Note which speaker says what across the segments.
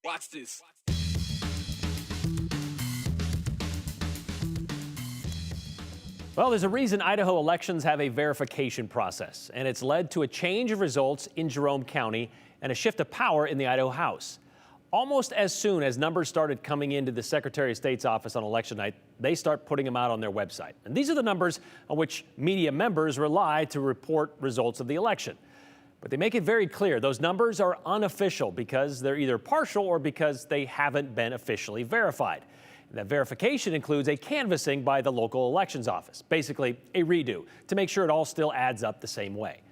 Speaker 1: Watch this.
Speaker 2: Well, there's a reason Idaho elections have a verification process, and it's led to a change of results in Jerome County and a shift of power in the Idaho House. Almost as soon as numbers started coming into the Secretary of State's office on election night, they start putting them out on their website. And these are the numbers on which media members rely to report results of the election. But they make it very clear those numbers are unofficial because they're either partial or because they haven't been officially verified. That verification includes a canvassing by the local elections office, basically a redo, to make sure it all still adds up the same way.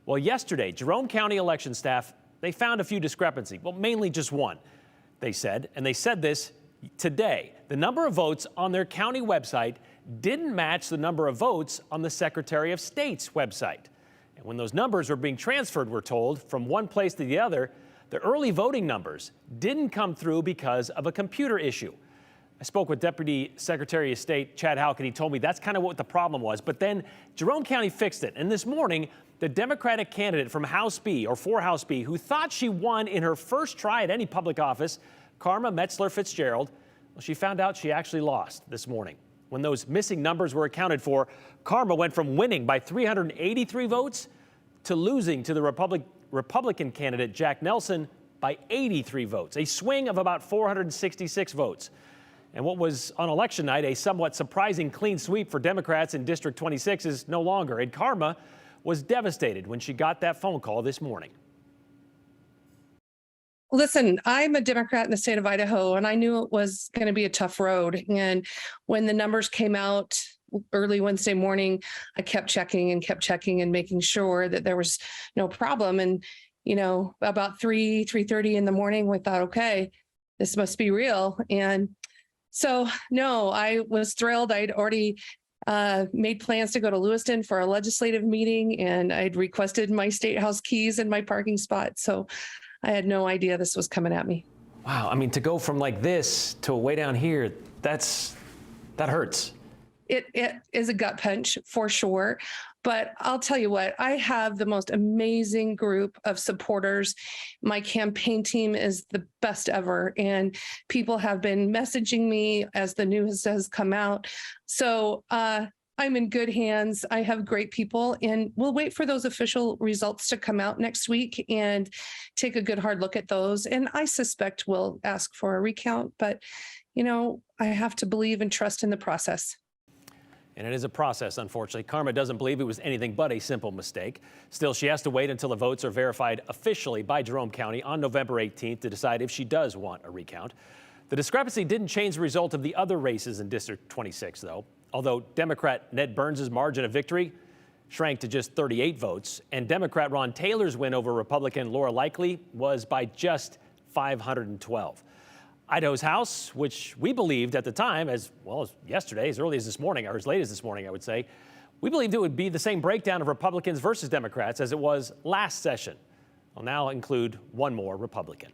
Speaker 2: Well, yesterday, Jerome County election staff, they found a few discrepancies. Well, mainly just one, they said, and they said this today. The number of votes on their county website didn't match the number of votes on the Secretary of State's website. And when those numbers were being transferred, we're told, from one place to the other, the early voting numbers didn't come through because of a computer issue. I spoke with Deputy Secretary of State Chad Houck, and he told me that's kind of what the problem was. But then Jerome County fixed it. And this morning, the Democratic candidate from House B, or for House B, who thought she won in her first try at any public office, Karma Metzler-Fitzgerald, well, she found out she actually lost this morning. When those missing numbers were accounted for, Karma went from winning by 383 votes to losing to the Republican candidate Jack Nelson by 83 votes, a swing of about 466 votes. And what was on election night a somewhat surprising clean sweep for Democrats in District 26 is no longer. And Karma was devastated when she got that phone call this morning.
Speaker 3: Listen, I'm a Democrat in the state of Idaho, and I knew it was going to be a tough road. And when the numbers came out early Wednesday morning, I kept checking and making sure that there was no problem. And, about 3:30 in the morning, we thought, okay, this must be real. And so, no, I was thrilled. I'd already made plans to go to Lewiston for a legislative meeting, and I'd requested my state house keys and my parking spot. So I had no idea this was coming at me.
Speaker 2: Wow. I mean, to go from like this to way down here, that hurts.
Speaker 3: It is a gut punch for sure. But I'll tell you what, I have the most amazing group of supporters. My campaign team is the best ever, and people have been messaging me as the news has come out. So I'm in good hands. I have great people, and we'll wait for those official results to come out next week and take a good hard look at those. And I suspect we'll ask for a recount, but I have to believe and trust in the process.
Speaker 2: And it is a process, unfortunately. Karma doesn't believe it was anything but a simple mistake. Still, she has to wait until the votes are verified officially by Jerome County on November 18th to decide if she does want a recount. The discrepancy didn't change the result of the other races in District 26, though. Although Democrat Ned Burns' margin of victory shrank to just 38 votes, and Democrat Ron Taylor's win over Republican Laura Likely was by just 512. Idaho's House, which we believed at the time, as well as yesterday, as early as this morning, or as late as this morning, I would say, we believed it would be the same breakdown of Republicans versus Democrats as it was last session. Will now include one more Republican.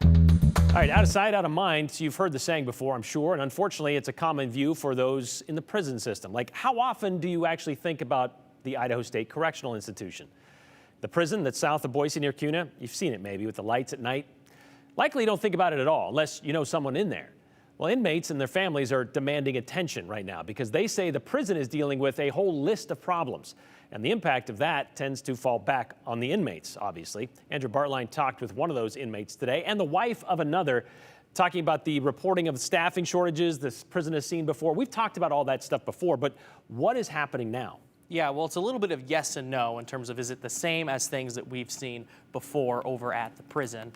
Speaker 2: All right, out of sight, out of mind. You've heard the saying before, I'm sure, and unfortunately, it's a common view for those in the prison system. Like, how often do you actually think about the Idaho State Correctional Institution? The prison that's south of Boise near Kuna, you've seen it maybe with the lights at night. Likely you don't think about it at all unless you know someone in there. Well, inmates and their families are demanding attention right now because they say the prison is dealing with a whole list of problems. And the impact of that tends to fall back on the inmates, obviously. Andrew Bartline talked with one of those inmates today and the wife of another, talking about the reporting of staffing shortages this prison has seen before. We've talked about all that stuff before, but what is happening now?
Speaker 4: Yeah, well, it's a little bit of yes and no in terms of is it the same as things that we've seen before over at the prison.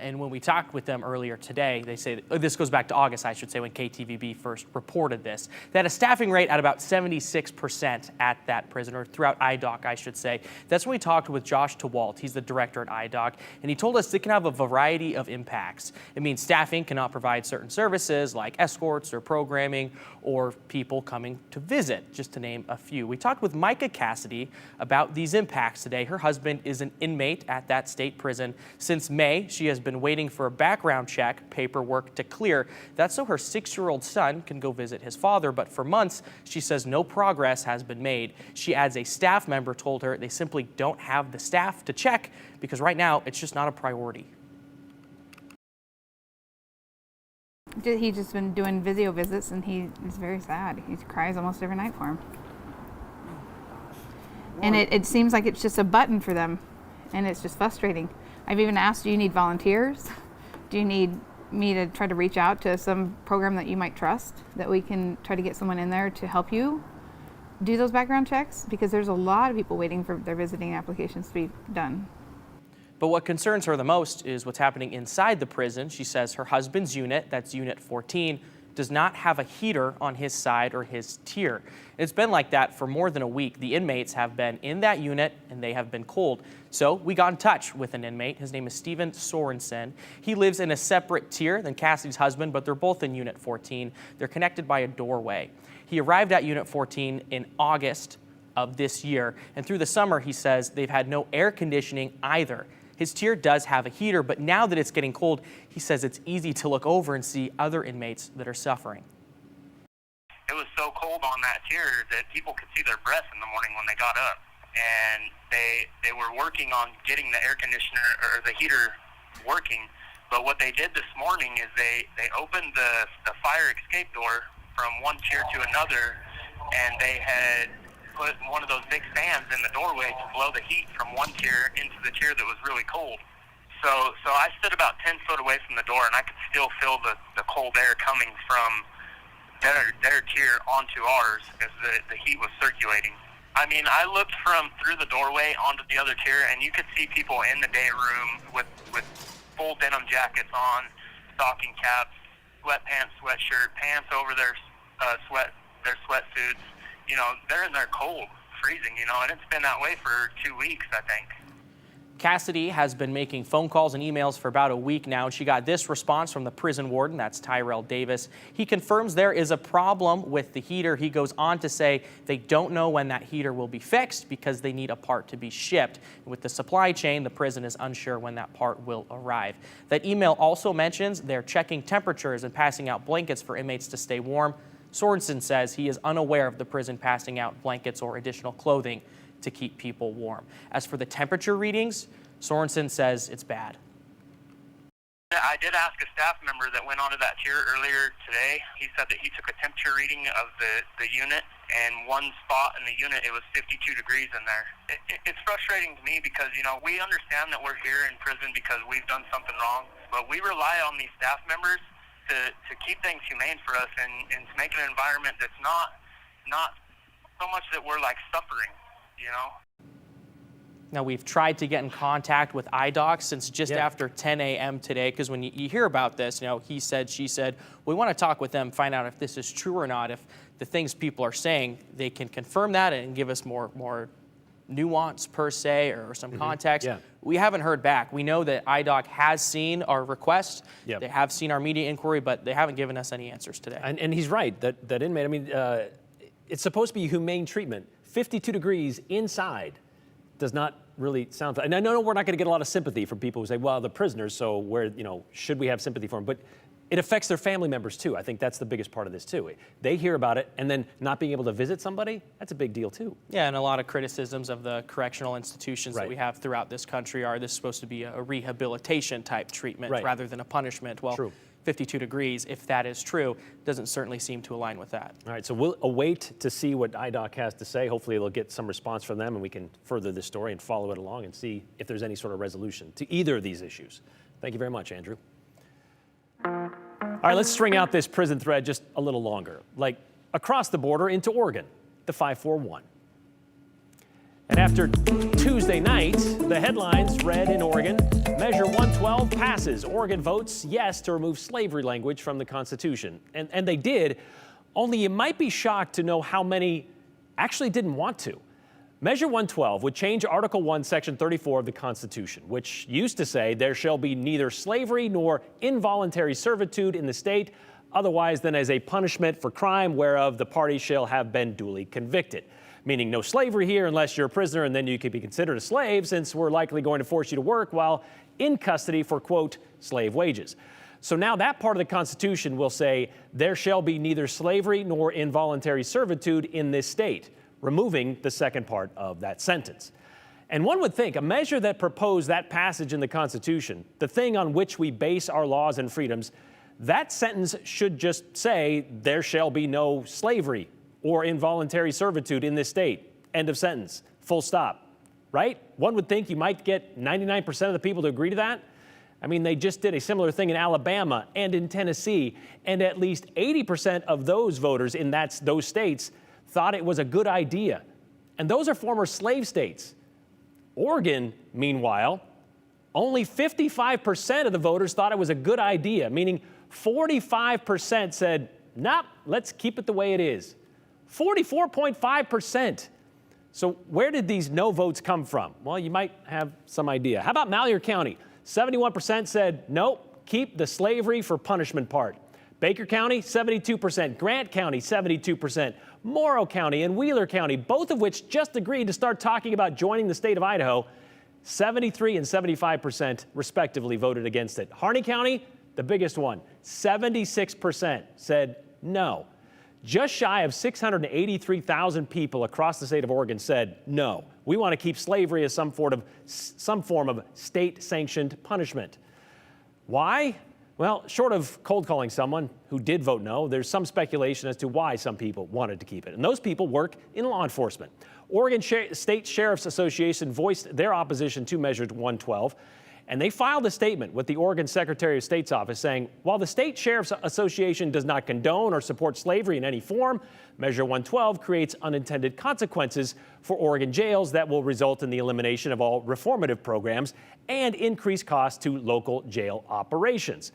Speaker 4: And when we talked with them earlier today, they say, this goes back to August, I should say, when KTVB first reported this, that a staffing rate at about 76% at that prison, or throughout IDOC, I should say. That's when we talked with Josh Tewalt. He's the director at IDOC, and he told us it can have a variety of impacts. It means staffing cannot provide certain services like escorts or programming or people coming to visit, just to name a few. We talked with with Micah Cassidy about these impacts today. Her husband is an inmate at that state prison. Since May, she has been waiting for a background check paperwork to clear. That's so her 6-year-old son can go visit his father. But for months, she says no progress has been made. She adds a staff member told her they simply don't have the staff to check because right now it's just not a priority.
Speaker 5: He's just been doing video visits, and he is very sad. He cries almost every night for him. And it seems like it's just a button for them, and it's just frustrating. I've even asked, do you need volunteers? Do you need me to try to reach out to some program that you might trust, that we can try to get someone in there to help you do those background checks? Because there's a lot of people waiting for their visiting applications to be done.
Speaker 4: But what concerns her the most is what's happening inside the prison. She says her husband's unit, that's Unit 14, does not have a heater on his side or his tier. It's been like that for more than a week. The inmates have been in that unit and they have been cold. So we got in touch with an inmate. His name is Steven Sorensen. He lives in a separate tier than Cassidy's husband, but they're both in Unit 14. They're connected by a doorway. He arrived at Unit 14 in August of this year. And through the summer, he says they've had no air conditioning either. His tier does have a heater, but now that it's getting cold, he says it's easy to look over and see other inmates that are suffering.
Speaker 6: It was so cold on that tier that people could see their breath in the morning when they got up. And they were working on getting the air conditioner or the heater working. But what they did this morning is they opened the fire escape door from one tier to another, and they had put one of those big fans in the doorway to blow the heat from one tier into the tier that was really cold. So I stood about 10 foot away from the door, and I could still feel the cold air coming from their tier onto ours as the heat was circulating. I mean, I looked through the doorway onto the other tier, and you could see people in the day room with full denim jackets on, stocking caps, sweatpants, sweatshirt, pants over their sweatsuits. You know, they're in there cold, freezing, you know, and it's been that way for 2 weeks, I think.
Speaker 4: Cassidy has been making phone calls and emails for about a week now, and she got this response from the prison warden, that's Tyrell Davis. He confirms there is a problem with the heater. He goes on to say they don't know when that heater will be fixed because they need a part to be shipped. With the supply chain, the prison is unsure when that part will arrive. That email also mentions they're checking temperatures and passing out blankets for inmates to stay warm. Sorensen says he is unaware of the prison passing out blankets or additional clothing to keep people warm. As for the temperature readings, Sorensen says it's bad.
Speaker 6: I did ask a staff member that went onto that tier earlier today. He said that he took a temperature reading of the unit, and one spot in the unit, it was 52 degrees in there. It's frustrating to me because, you know, we understand that we're here in prison because we've done something wrong, but we rely on these staff members to keep things humane for us and to make an environment that's not so much that we're like suffering, you know?
Speaker 4: Now, we've tried to get in contact with IDOC since just after 10 a.m. today, because when you hear about this, you know, he said, she said, we want to talk with them, find out if this is true or not, if the things people are saying, they can confirm that and give us more nuance per se or some context. We haven't heard back. We know that IDOC has seen our request. They have seen our media inquiry, but they haven't given us any answers today.
Speaker 2: And he's right, that inmate, I mean, it's supposed to be humane treatment. 52 degrees inside does not really sound, and I know we're not going to get a lot of sympathy from people who say, well, the prisoners, so should we have sympathy for them? But it affects their family members too. I think that's the biggest part of this too. They hear about it, and then not being able to visit somebody, that's a big deal too. Yeah, and a lot of criticisms of the correctional institutions that we have throughout this country are this is supposed to be a rehabilitation type treatment rather than a punishment. Well, 52 degrees, if that is true, doesn't certainly seem to align with that. All right, so we'll await to see what IDOC has to say. Hopefully they'll get some response from them and we can further this story and follow it along and see if there's any sort of resolution to either of these issues. Thank you very much, Andrew. All right, let's string out this prison thread just a little longer. Like across the border into Oregon, the 541. And after Tuesday night, the headlines read in Oregon, Measure 112 passes. Oregon votes yes to remove slavery language from the Constitution. And they did, only you might be shocked to know how many actually didn't want to. Measure 112 would change Article 1, Section 34 of the Constitution, which used to say there shall be neither slavery nor involuntary servitude in the state, otherwise than as a punishment for crime whereof the party shall have been duly convicted. meaning no slavery here unless you're a prisoner, and then you could be considered a slave since we're likely going to force you to work while in custody for, quote, slave wages. So now that part of the Constitution will say there shall be neither slavery nor involuntary servitude in this state, removing the second part of that sentence. And one would think a measure that proposed that passage in the Constitution, the thing on which we base our laws and freedoms, that sentence should just say there shall be no slavery or involuntary servitude in this state. End of sentence. Full stop. Right? One would think you might get 99% of the people to agree to that. I mean, they just did a similar thing in Alabama and in Tennessee, and at least 80% of those voters in those states thought it was a good idea. And those are former slave states. Oregon, meanwhile, only 55% of the voters thought it was a good idea, meaning 45% said, nope, let's keep it the way it is. 44.5%. So where did these no votes come from? Well, you might have some idea. How about Malheur County? 71% said, nope, keep the slavery for punishment part. Baker County, 72%. Grant County, 72%. Morrow County and Wheeler County, both of which just agreed to start talking about joining the state of Idaho, 73 and 75% respectively voted against it. Harney County, the biggest one, 76% said no. Just shy of 683,000 people across the state of Oregon said no. We want to keep slavery as some form of state-sanctioned punishment. Why? Well, short of cold calling someone who did vote no, there's some speculation as to why some people wanted to keep it. And those people work in law enforcement. Oregon State Sheriff's Association voiced their opposition to Measure 112, and they filed a statement with the Oregon Secretary of State's office saying, while the State Sheriff's Association does not condone or support slavery in any form, Measure 112 creates unintended consequences for Oregon jails that will result in the elimination of all reformative programs and increased costs to local jail operations,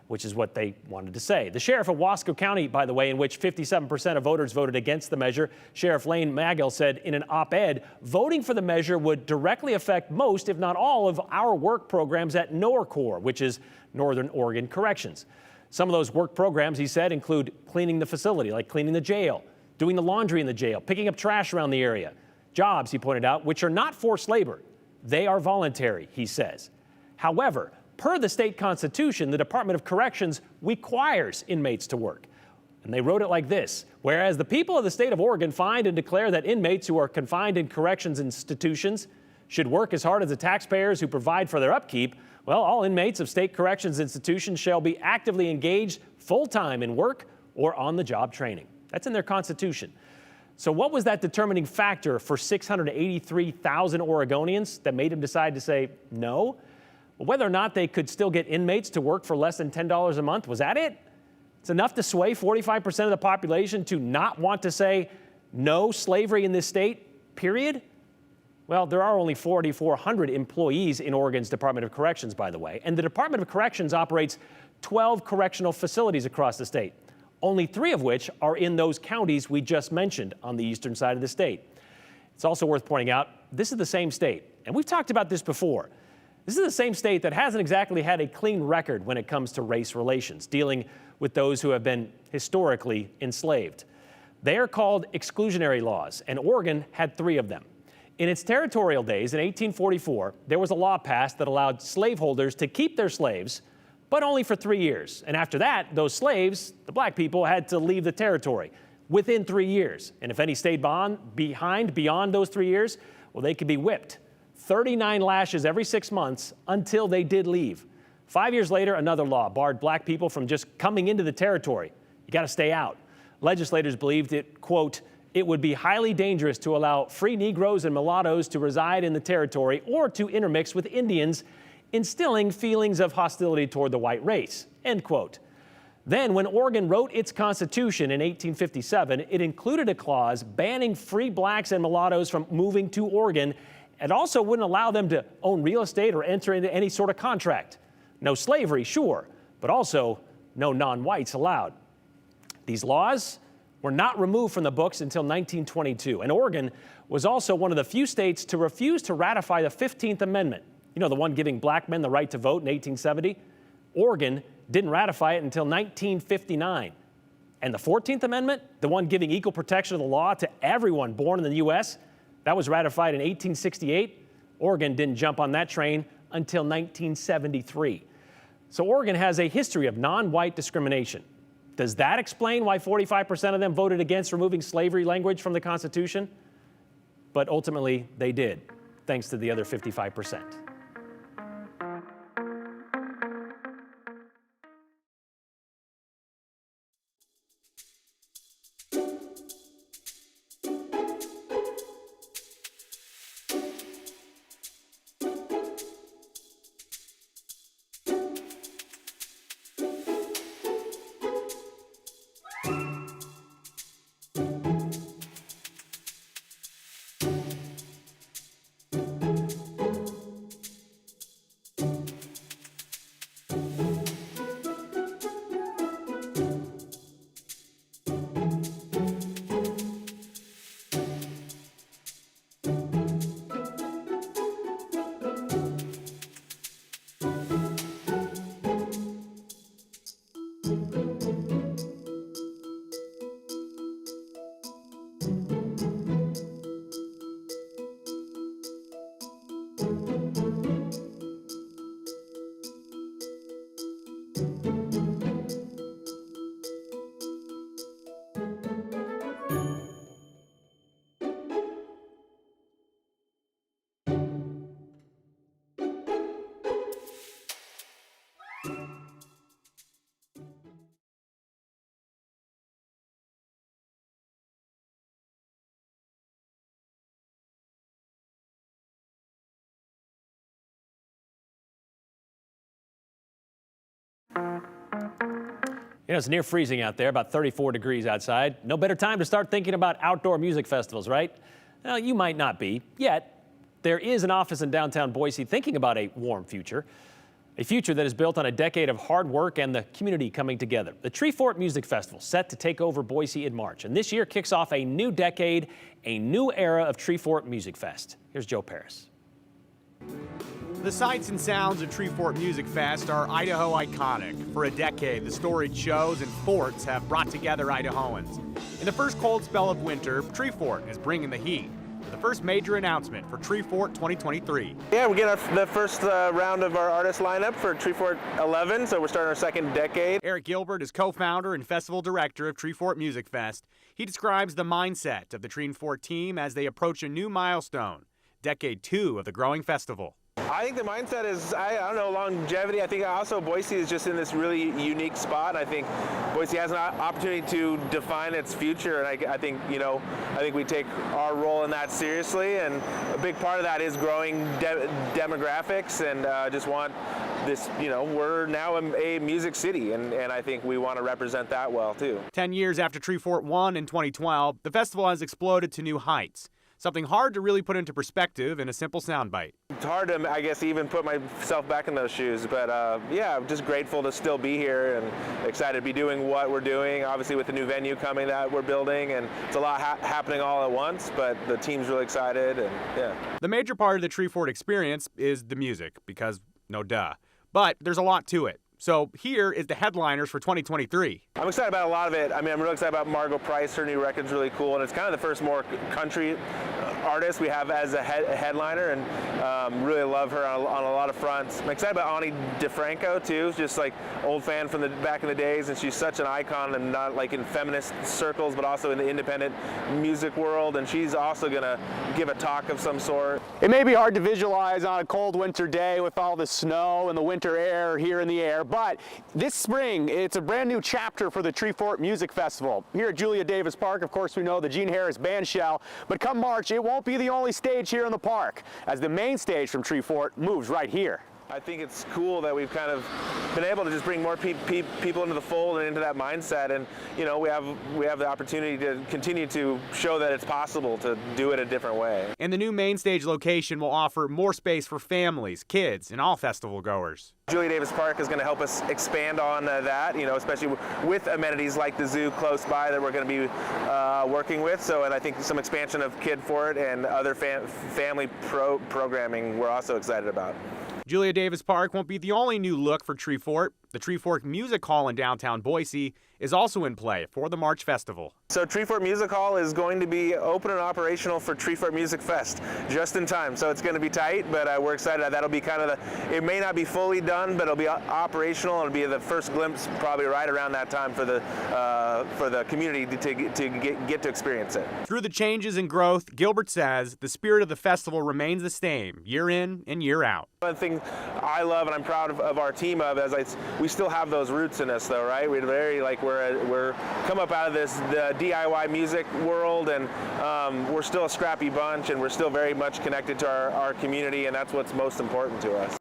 Speaker 2: which is what they wanted to say. The sheriff of Wasco County, by the way, in which 57% of voters voted against the measure, Sheriff Lane Magill said in an op-ed, voting for the measure would directly affect most, if not all, of our work programs at NORCOR, which is Northern Oregon Corrections. Some of those work programs, he said, include cleaning the facility, like cleaning the jail, doing the laundry in the jail, picking up trash around the area. Jobs, he pointed out, which are not forced labor. They are voluntary, he says. However, per the state constitution, the Department of Corrections requires inmates to work. And they wrote it like this: whereas the people of the state of Oregon find and declare that inmates who are confined in corrections institutions should work as hard as the taxpayers who provide for their upkeep, well, all inmates of state corrections institutions shall be actively engaged full-time in work or on-the-job training. That's in their constitution. So what was that determining factor for 683,000 Oregonians that made them decide to say no? Well, whether or not they could still get inmates to work for less than $10 a month, was that it? It's enough to sway 45% of the population to not want to say no slavery in this state, period? Well, there are only 4,400 employees in Oregon's Department of Corrections, by the way, and the Department of Corrections operates 12 correctional facilities across the state, only 3 of which are in those counties we just mentioned on the eastern side of the state. It's also worth pointing out, this is the same state, and we've talked about this before. This is the same state that hasn't exactly had a clean record when it comes to race relations, dealing with those who have been historically enslaved. They are called exclusionary laws, and Oregon had 3 of them. In its territorial days, in 1844, there was a law passed that allowed slaveholders to keep their slaves, but only for 3 years. And after that, those slaves, the black people, had to leave the territory within 3 years. And if any stayed behind beyond those 3 years, well, they could be whipped 39 lashes every 6 months until they did leave. 5 years later, another law barred black people from just coming into the territory. You got to stay out. Legislators believed it, quote, it would be highly dangerous to allow free Negroes and mulattoes to reside in the territory or to intermix with Indians, instilling feelings of hostility toward the white race, end quote. Then, when Oregon wrote its constitution in 1857, it included a clause banning free blacks and mulattoes from moving to Oregon. It also wouldn't allow them to own real estate or enter into any sort of contract. No slavery, sure, but also no non-whites allowed. These laws were not removed from the books until 1922, and Oregon was also one of the few states to refuse to ratify the 15th Amendment. You know, the one giving black men the right to vote in 1870? Oregon didn't ratify it until 1959. And the 14th Amendment, the one giving equal protection of the law to everyone born in the U.S., that was ratified in 1868. Oregon didn't jump on that train until 1973. So Oregon has a history of non-white discrimination. Does that explain why 45% of them voted against removing slavery language from the Constitution? But ultimately, they did, thanks to the other 55%. You know, it's near freezing out there, about 34 degrees outside. No better time to start thinking about outdoor music festivals, right? Well, you might not be, yet there is an office in downtown Boise thinking about a warm future, a future that is built on a decade of hard work and the community coming together. The Treefort Music Festival, set to take over Boise in March, and this year kicks off a new decade, a new era of Treefort Music Fest. Here's Joe Paris.
Speaker 7: The sights and sounds of Treefort Music Fest are Idaho iconic. For a decade, the storied shows and forts have brought together Idahoans. In the first cold spell of winter, Treefort is bringing the heat. The first major announcement for Treefort 2023.
Speaker 8: Yeah, we get the first round of our artist lineup for Treefort 11, so we're starting our second decade.
Speaker 7: Eric Gilbert is co-founder and festival director of Treefort Music Fest. He describes the mindset of the Treefort team as they approach a new milestone, Decade 2 of the growing festival.
Speaker 8: I think the mindset is, I don't know, longevity. I think also Boise is just in this really unique spot. I think Boise has an opportunity to define its future, and I think we take our role in that seriously, and a big part of that is growing demographics, and just want this, we're now a music city, and I think we want to represent that well too.
Speaker 7: 10 years after Treefort won in 2012, the festival has exploded to new heights. Something hard to really put into perspective in a simple soundbite.
Speaker 8: It's hard to, I guess, even put myself back in those shoes, but yeah, I'm just grateful to still be here and excited to be doing what we're doing, obviously with the new venue coming that we're building, and it's a lot happening all at once, but the team's really excited, and yeah.
Speaker 7: The major part of the Treefort experience is the music, because no duh. But there's a lot to it. So here is the headliners for 2023.
Speaker 8: I'm excited about a lot of it. I mean, I'm really excited about Margot Price. Her new record's really cool, and it's kind of the first more country artist we have as a headliner, and really love her on a lot of fronts. I'm excited about Ani DeFranco too, just like old fan from the back in the days, and she's such an icon, and not like in feminist circles, but also in the independent music world, and she's also gonna give a talk of some sort.
Speaker 7: It may be hard to visualize on a cold winter day with all the snow and the winter air here in the air, but this spring, it's a brand new chapter for the Treefort Music Festival. Here at Julia Davis Park, of course, we know the Gene Harris Band Shell, but come March, it won't be the only stage here in the park, as the main stage from Treefort moves right here.
Speaker 8: I think it's cool that we've kind of been able to just bring more people into the fold and into that mindset, and we have the opportunity to continue to show that it's possible to do it a different way.
Speaker 7: And the new main stage location will offer more space for families, kids, and all festival goers.
Speaker 8: Julia Davis Park is going to help us expand on that, especially with amenities like the zoo close by that we're going to be working with. So, and I think some expansion of Kid Fort and other family programming we're also excited about.
Speaker 7: Julia Davis Park won't be the only new look for Treefort. The Treefort Music Hall in downtown Boise is also in play for the March Festival.
Speaker 8: So Treefort Music Hall is going to be open and operational for Treefort Music Fest just in time. So it's going to be tight, but we're excited. That'll be kind of it may not be fully done, but it'll be operational. It'll be the first glimpse probably right around that time for the community to get to experience it.
Speaker 7: Through the changes and growth, Gilbert says the spirit of the festival remains the same year in and year out.
Speaker 8: One thing I love and I'm proud of our team of is we still have those roots in us though, right? We're very we're come up out of the DIY music world, and we're still a scrappy bunch, and we're still very much connected to our community, and that's what's most important to us.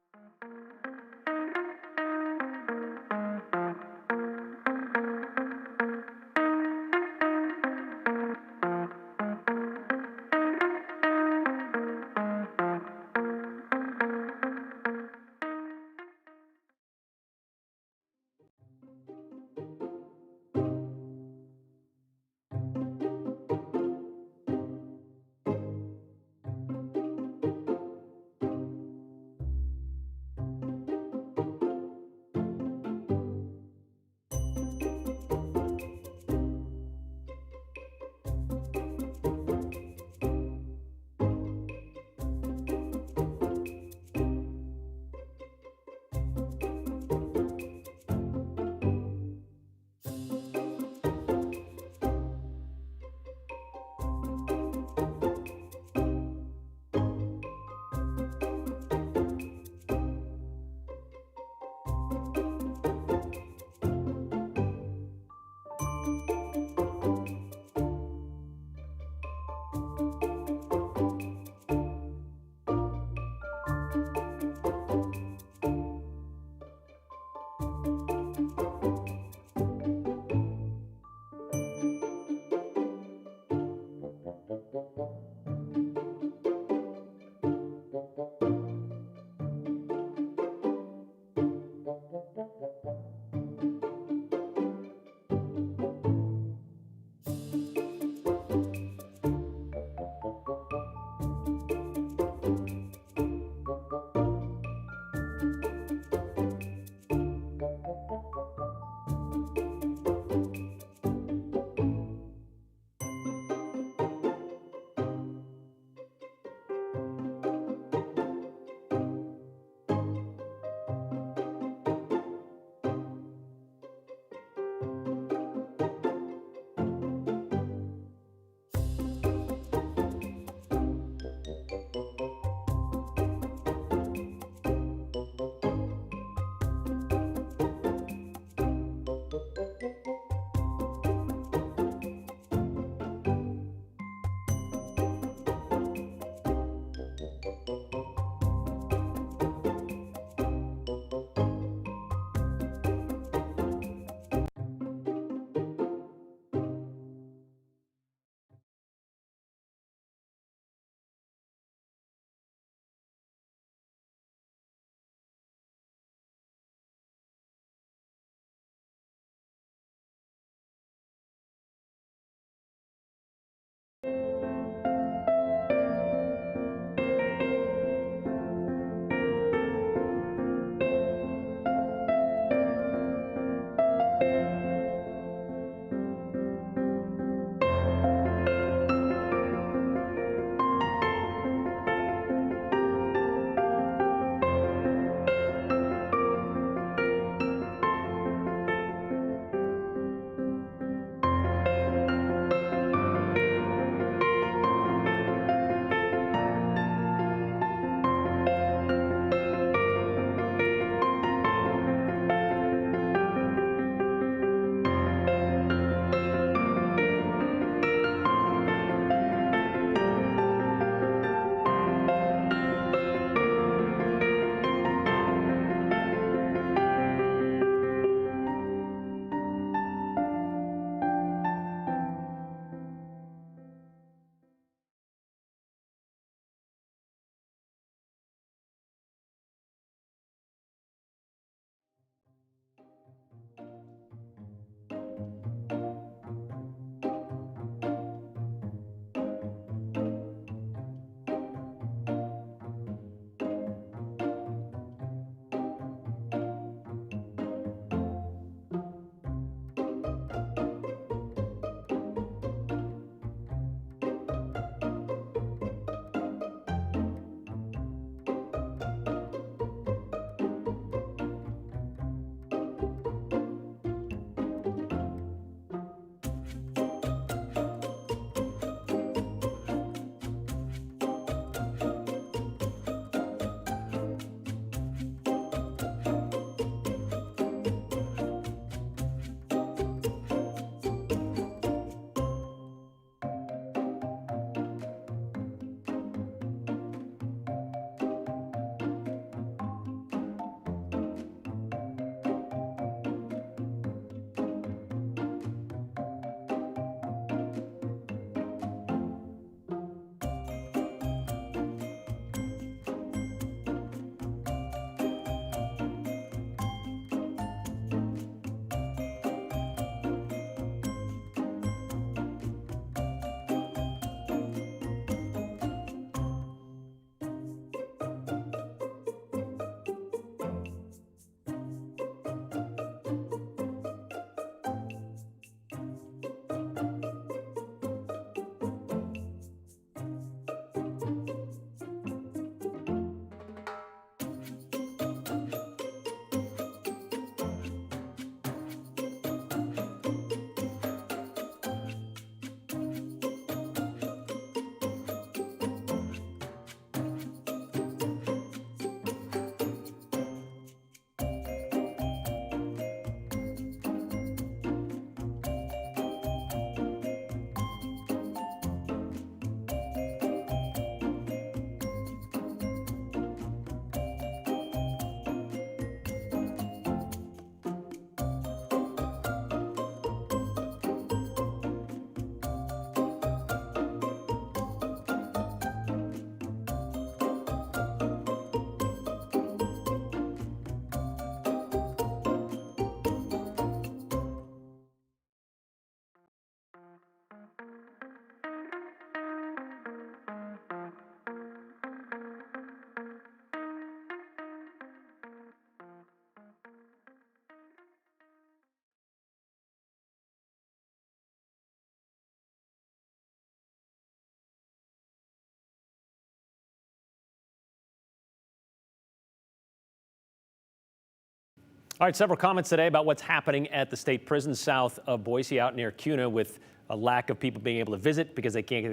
Speaker 2: All right, several comments today about what's happening at the state prison south of Boise out near Kuna with a lack of people being able to visit because they can't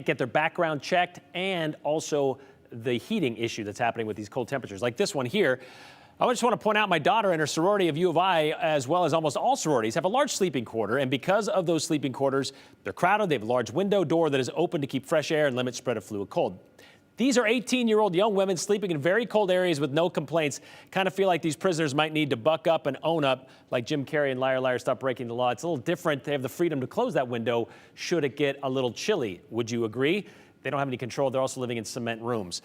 Speaker 2: get their background checked, and also the heating issue that's happening with these cold temperatures. Like this one here. I just want to point out my daughter and her sorority of U of I, as well as almost all sororities, have a large sleeping quarter. And because of those sleeping quarters, they're crowded. They have a large window door that is open to keep fresh air and limit spread of flu and cold. These are 18-year-old young women sleeping in very cold areas with no complaints. Kind of feel like these prisoners might need to buck up and own up, like Jim Carrey and Liar Liar Stop Breaking the Law. It's a little different. They have the freedom to close that window should it get a little chilly. Would you agree? They don't have any control. They're also living in cement rooms.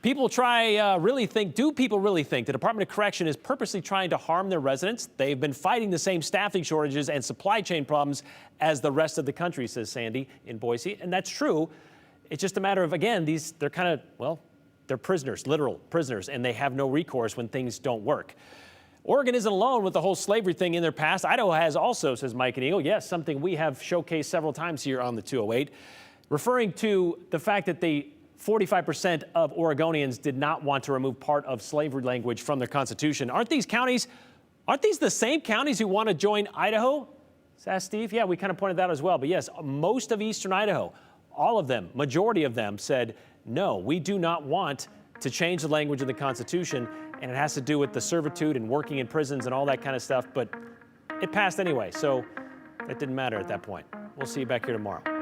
Speaker 2: People do people really think the Department of Correction is purposely trying to harm their residents? They've been fighting the same staffing shortages and supply chain problems as the rest of the country, says Sandy in Boise. And that's true. It's just a matter of, again, they're prisoners, literal prisoners, and they have no recourse when things don't work. Oregon isn't alone with the whole slavery thing in their past. Idaho has also, says Mike and Eagle. Yes, something we have showcased several times here on the 208, referring to the fact that 45% of Oregonians did not want to remove part of slavery language from their constitution. Aren't these the same counties who want to join Idaho? Asked Steve. Yeah, we kind of pointed that out as well. But yes, most of eastern Idaho, all of them, majority of them said, no, we do not want to change the language of the Constitution, and it has to do with the servitude and working in prisons and all that kind of stuff. But it passed anyway, so it didn't matter at that point. We'll see you back here tomorrow.